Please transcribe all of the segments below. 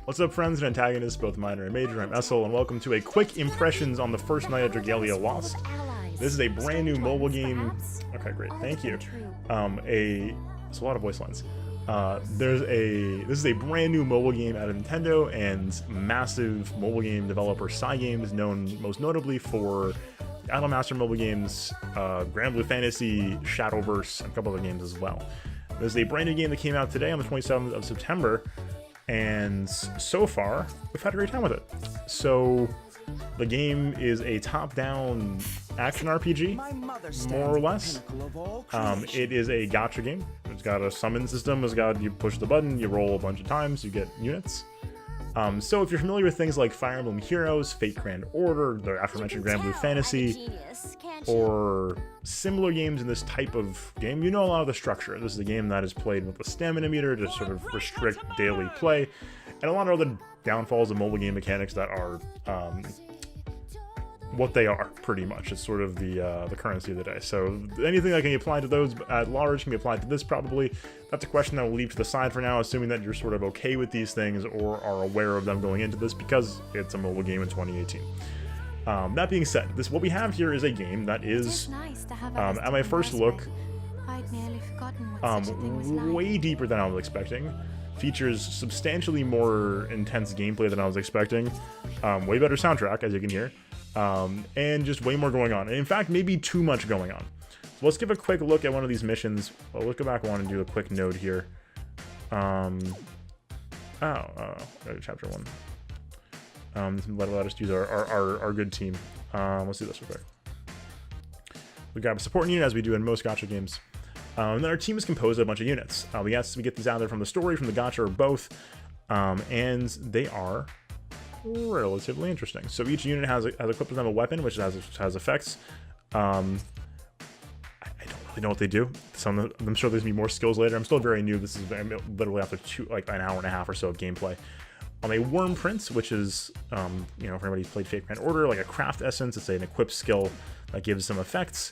What's up, friends and antagonists, both minor and major? I'm Essel, and welcome to a quick impressions on the first night of Dragalia Lost. This is a brand new mobile game. Okay, great, thank you. It's a lot of voice lines. This is a brand new mobile game out of Nintendo and massive mobile game developer Cygames, known most notably for Idolmaster mobile games, Grand Blue Fantasy, Shadowverse, and a couple other games as well. This is a brand new game that came out today on the 27th of September. And so far, we've had a great time with it. So, the game is a top-down action RPG, more or less. It is a gacha game. It's got a summon system. You push the button, you roll a bunch of times, you get units. So if you're familiar with things like Fire Emblem Heroes, Fate Grand Order, the aforementioned Grand Blue Fantasy, or similar games in this type of game, you know a lot of the structure. This is a game that is played with a stamina meter to sort of restrict daily play, and a lot of other downfalls of mobile game mechanics that are what they are, pretty much. It's sort of the currency of the day. So anything that can be applied to those at large can be applied to this, probably. That's a question that we'll leave to the side for now, assuming that you're sort of okay with these things or are aware of them going into this, because it's a mobile game in 2018. That being said, what we have here is a game that is, at my first look, way deeper than I was expecting. Features substantially more intense gameplay than I was expecting. Way better soundtrack, as you can hear. And just way more going on. And in fact, maybe too much going on. So let's give a quick look at one of these missions. Well, let's go back one and do a quick node here. Chapter 1. Let us use our good team. Let's do this real quick. We grab a support unit, as we do in most gacha games. And then our team is composed of a bunch of units. We get these either from the story, from the gacha, or both. And they are relatively interesting. So each unit has equipped with them a weapon, which has effects. I don't really know what they do. I'm sure there's gonna be more skills later. I'm still very new. This is literally after an hour and a half or so of gameplay. A worm prince, which is for anybody who's played Fate Grand Order, like a craft essence. It's an equipped skill that gives some effects,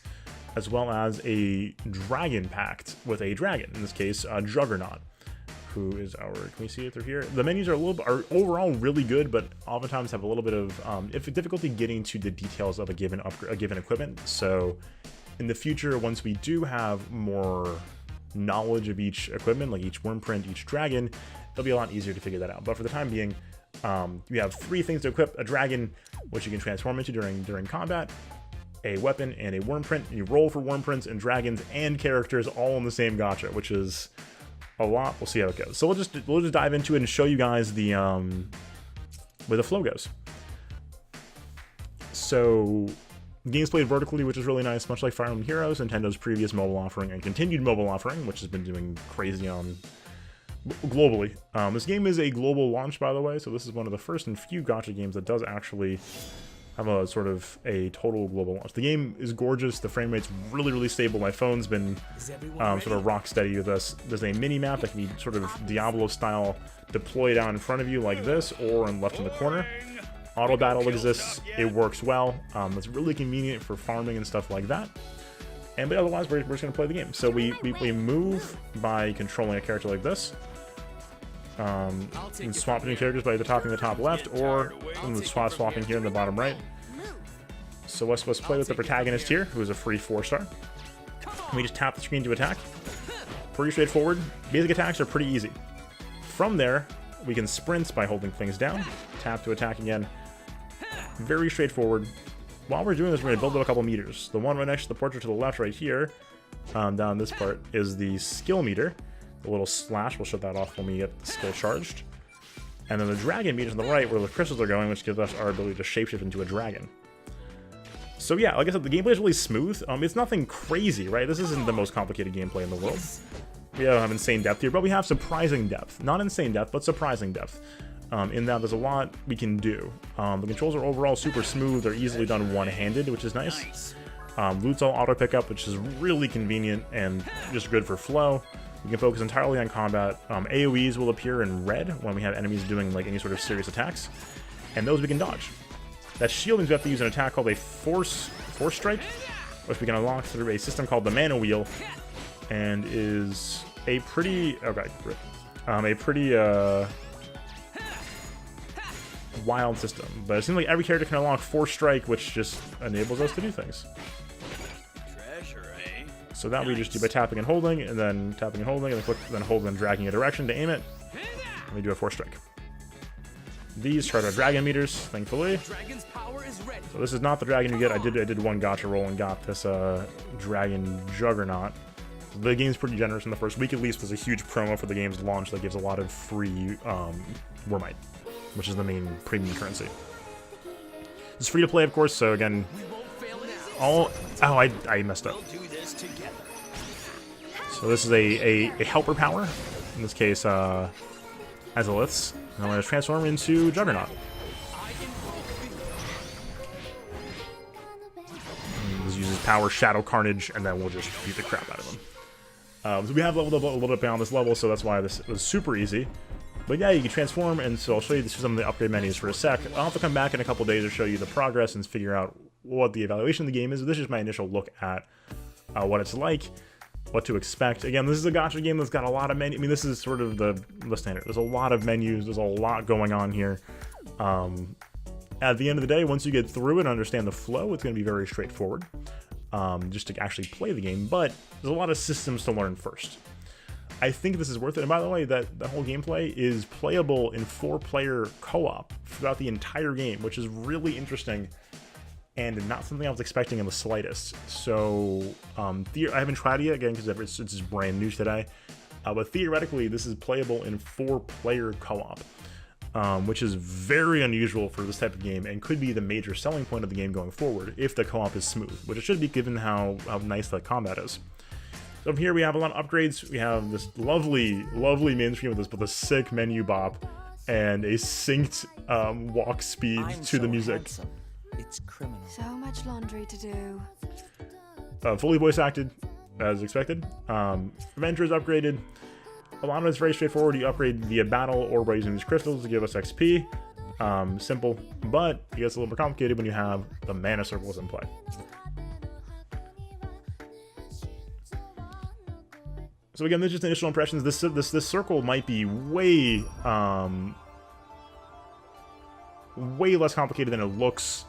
as well as a dragon pact with a dragon. In this case, Juggernaut, who is our, can we see it through here? The menus are overall really good, but oftentimes have a little bit of difficulty getting to the details of a given equipment. So in the future, once we do have more knowledge of each equipment, like each worm print, each dragon, it'll be a lot easier to figure that out. But for the time being, you have 3 things to equip: a dragon, which you can transform into during combat, a weapon, and a worm print. You roll for worm prints and dragons and characters all in the same gacha, which is a lot. We'll see how it goes. So we'll just dive into it and show you guys the where the flow goes. So the game's played vertically, which is really nice, much like Fire Emblem Heroes, Nintendo's previous mobile offering and continued mobile offering, which has been doing crazy on globally. This game is a global launch, by the way, so this is one of the first and few gacha games that does actually have a sort of a total global launch. The game is gorgeous. The frame rate's really, really stable. My phone's been sort of rock steady with this. There's a mini map that can be sort of Diablo style, deployed out in front of you like this, or left in the corner. Auto battle exists. It works well. It's really convenient for farming and stuff like that. But otherwise, we're just gonna play the game. So we move by controlling a character like this. You can swap between characters by either tapping the top left or swapping here in the bottom right. So let's play with the protagonist here, who is a free 4-star. We just tap the screen to attack. Pretty straightforward. Basic attacks are pretty easy. From there, we can sprint by holding things down. Tap to attack again. Very straightforward. While we're doing this, we're going to build up a couple meters. The one right next to the portrait to the left right here, down this part, is the skill meter. The little slash, we'll shut that off when we get the skill charged. And then the dragon meter on the right, where the crystals are going, which gives us our ability to shapeshift into a dragon. So yeah, like I said, the gameplay is really smooth. It's nothing crazy, right? This isn't the most complicated gameplay in the world. We don't have insane depth here, but we have surprising depth. Not insane depth, but surprising depth. In that there's a lot we can do. The controls are overall super smooth. They're easily done one-handed, which is nice. Loot's all auto pickup, which is really convenient and just good for flow. We can focus entirely on combat. AoEs will appear in red when we have enemies doing like any sort of serious attacks, and those we can dodge. That shield means we have to use an attack called a force strike, which we can unlock through a system called the mana wheel, and is a pretty wild system. But it seems like every character can unlock 4 strike, which just enables us to do things. So that we just do by tapping and holding, and then tapping and holding, and then click, then holding and dragging a direction to aim it. And we do a 4 strike. These charge our dragon meters, thankfully. So this is not the dragon you get. I did one gacha roll and got this dragon juggernaut. The game's pretty generous in the first week at least. Was a huge promo for the game's launch that gives a lot of free Wormite, which is the main premium currency. It's free to play, of course, so again, I messed up. So this is a helper power, in this case, Azalith's. And I'm going to transform into Juggernaut. And this uses power, Shadow Carnage, and then we'll just beat the crap out of them. So we have leveled up a little bit beyond this level, so that's why this was super easy. But yeah, you can transform, and so I'll show you some of the upgrade menus for a sec. I'll have to come back in a couple days to show you the progress and figure out what the evaluation of the game is. This is my initial look at what it's like, what to expect. Again, this is a gacha game that's got a lot of menus. I mean, this is sort of the standard. There's a lot of menus. There's a lot going on here. At the end of the day, once you get through it and understand the flow, it's going to be very straightforward. Just to actually play the game, but there's a lot of systems to learn first. I think this is worth it, and by the way, that the whole gameplay is playable in 4-player co-op throughout the entire game, which is really interesting and not something I was expecting in the slightest. So I haven't tried it yet, again, because it's just brand new today, but theoretically this is playable in 4-player co-op. Which is very unusual for this type of game and could be the major selling point of the game going forward if the co-op is smooth, which it should be given how nice the combat is. So over here we have a lot of upgrades. We have this lovely main screen with a sick menu bop and a synced walk speed to the music. Handsome. It's criminal. So much laundry to do. Fully voice acted, as expected. Adventure is upgraded. A lot of it's very straightforward. You upgrade via battle or by using these crystals to give us XP. Simple, but it gets a little more complicated when you have the mana circles in play. So again, this is just initial impressions. This circle might be way less complicated than it looks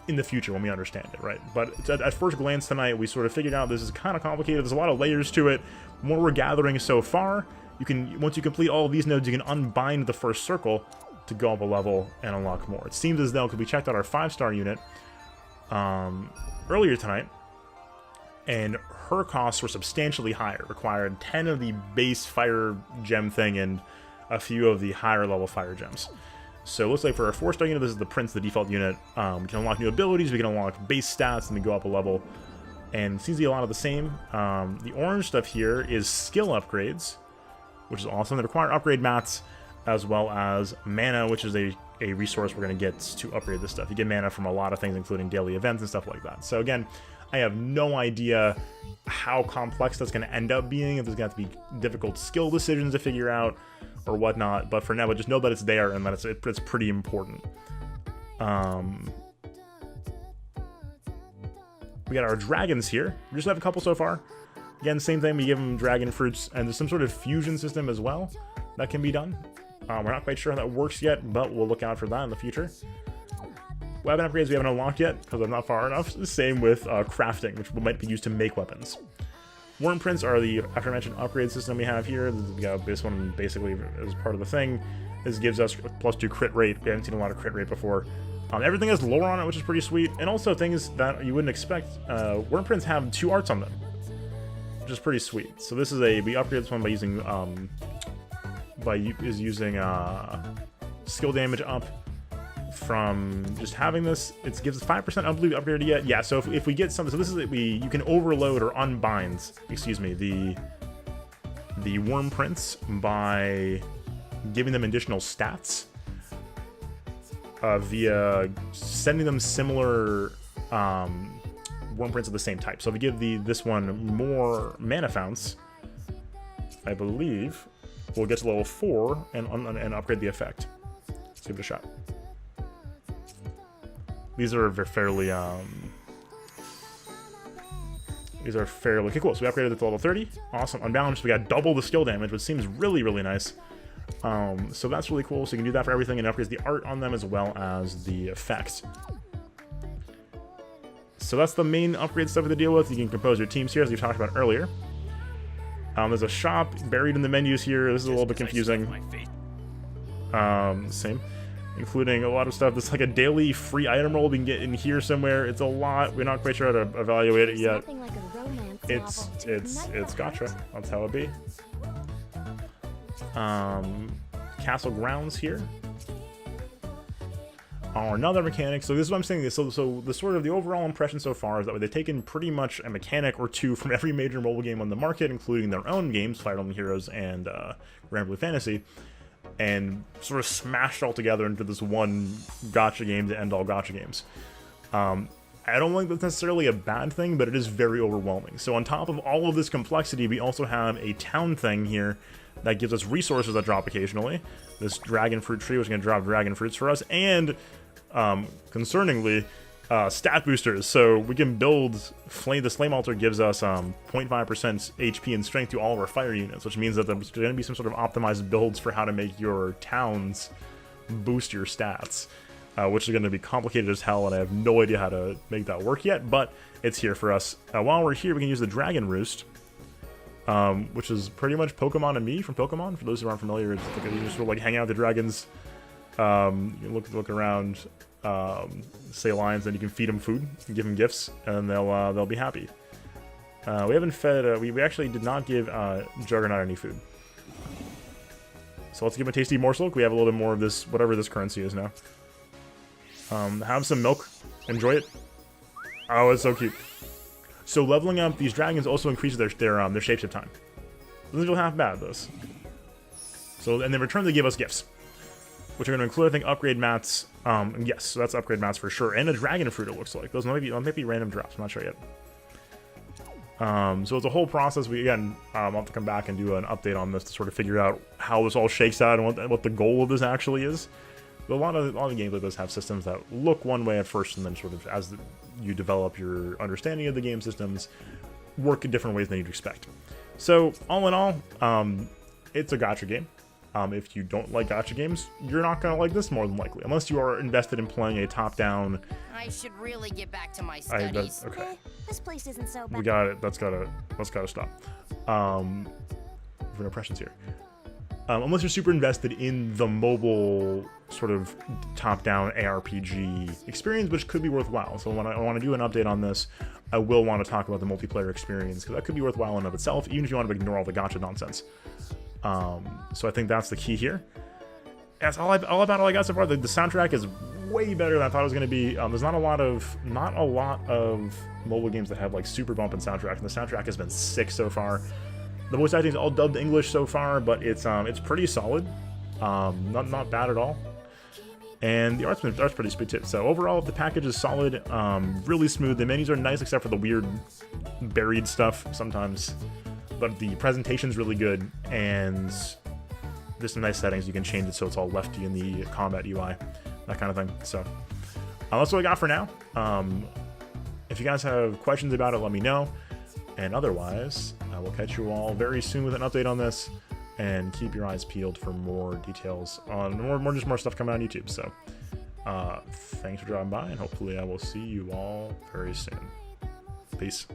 in the future when we understand it, right? But at first glance tonight, we sort of figured out this is kind of complicated. There's a lot of layers to it. What we're gathering so far, once you complete all of these nodes, you can unbind the first circle to go up a level and unlock more. It seems as though, because we checked out our 5-star unit earlier tonight, and her costs were substantially higher. Required 10 of the base fire gem thing and a few of the higher level fire gems. So it looks like for our 4-star unit, this is the Prince, the default unit. We can unlock new abilities, we can unlock base stats, and then go up a level. And it seems to be a lot of the same. The orange stuff here is skill upgrades, which is awesome. They require upgrade mats, as well as mana, which is a resource we're going to get to upgrade this stuff. You get mana from a lot of things, including daily events and stuff like that. So again, I have no idea how complex that's going to end up being, if there's going to have to be difficult skill decisions to figure out, or whatnot. But for now, just know that it's there and that it's pretty important. We got our dragons here. We just have a couple so far. Again, same thing. We give them dragon fruits, and there's some sort of fusion system as well that can be done. We're not quite sure how that works yet, but we'll look out for that in the future. Weapon upgrades we haven't unlocked yet because I'm not far enough. Same with crafting, which might be used to make weapons. Worm prints are the aforementioned upgrade system we have here. We got this one basically as part of the thing. This gives us +2 crit rate. We haven't seen a lot of crit rate before. Everything has lore on it, which is pretty sweet, and also things that you wouldn't expect. Worm prints have 2 arts on them, which is pretty sweet. So this is we upgrade this one by using skill damage up from just having this. It gives us 5%. I don't believe we upgraded yet. Yeah, so if we get something, so this is you can overload or unbind, excuse me, the worm prints by giving them additional stats via sending them similar worm prints of the same type. So if we give this one more mana founts, I believe we'll get to level 4 and upgrade the effect. Let's give it a shot. These are fairly okay, cool. So we upgraded it to level 30. Awesome. Unbalanced, we got double the skill damage, which seems really, really nice. So that's really cool. So you can do that for everything, and it upgrades the art on them as well as the effects. So that's the main upgrade stuff to deal with. You can compose your teams here, as we talked about earlier. There's a shop buried in the menus here. This is a little bit confusing. Same. Including a lot of stuff. There's like a daily free item roll we can get in here somewhere. It's a lot. We're not quite sure how to evaluate it yet. It's gacha. That's how it be. Castle grounds here. Another mechanic. So this is what I'm saying. So the sort of the overall impression so far is that they've taken pretty much a mechanic or two from every major mobile game on the market, including their own games, Fire Emblem Heroes and Grand Blue Fantasy, and sort of smashed all together into this one gacha game to end all gacha games. I don't think that's necessarily a bad thing, but it is very overwhelming. So on top of all of this complexity, we also have a town thing here that gives us resources that drop occasionally. This dragon fruit tree, which is going to drop dragon fruits for us, and concerningly, stat boosters. So we can build the flame altar gives us 0.5% HP and strength to all of our fire units, which means that there's going to be some sort of optimized builds for how to make your towns boost your stats, which is going to be complicated as hell, and I have no idea how to make that work yet, but it's here for us. While we're here, we can use the dragon roost, which is pretty much Pokemon and me from Pokemon. For those who aren't familiar, it's like you just sort of like hang out with the dragons. You look around, say lines, then you can feed them food, and give them gifts, and they'll be happy. We haven't fed. We actually did not give Juggernaut any food. So let's give him a tasty morsel. We have a little bit more of this, whatever this currency is now. Have some milk. Enjoy it. Oh, it's so cute. So leveling up these dragons also increases their shapeshift time. Doesn't feel half bad, this. So, and in return, they give us gifts, which are going to include, I think, upgrade mats. Yes, so that's upgrade mats for sure, and a dragon fruit. It looks like those might be random drops. I'm not sure yet. So it's a whole process. I'll have to come back and do an update on this to sort of figure out how this all shakes out and what the goal of this actually is. But a lot of games like this have systems that look one way at first, and then sort of as you develop your understanding of the game systems, work in different ways than you'd expect. So all in all, it's a gacha game. If you don't like gacha games, you're not gonna like this more than likely, unless you are invested in playing a top-down. I should really get back to my studies. Okay. This place isn't so bad. We got it. That's gotta stop. For impressions here. Unless you're super invested in the mobile sort of top-down ARPG experience, which could be worthwhile. So when I want to do an update on this, I will want to talk about the multiplayer experience, because that could be worthwhile in and of itself, even if you want to ignore all the gacha nonsense. So I think that's the key here. That's all I got so far. The soundtrack is way better than I thought it was going to be. There's not a lot of mobile games that have like super bumping soundtracks, and the soundtrack has been sick so far. The voice acting is all dubbed English so far, but it's pretty solid. Not bad at all. And the art's pretty sweet too. So overall, the package is solid, really smooth. The menus are nice, except for the weird buried stuff sometimes. But the presentation's really good, and there's some nice settings. You can change it so it's all lefty in the combat UI, that kind of thing. So that's what I got for now. If you guys have questions about it, let me know. And otherwise, I will catch you all very soon with an update on this, and keep your eyes peeled for more details on more stuff coming on YouTube. So thanks for dropping by, and hopefully I will see you all very soon. Peace.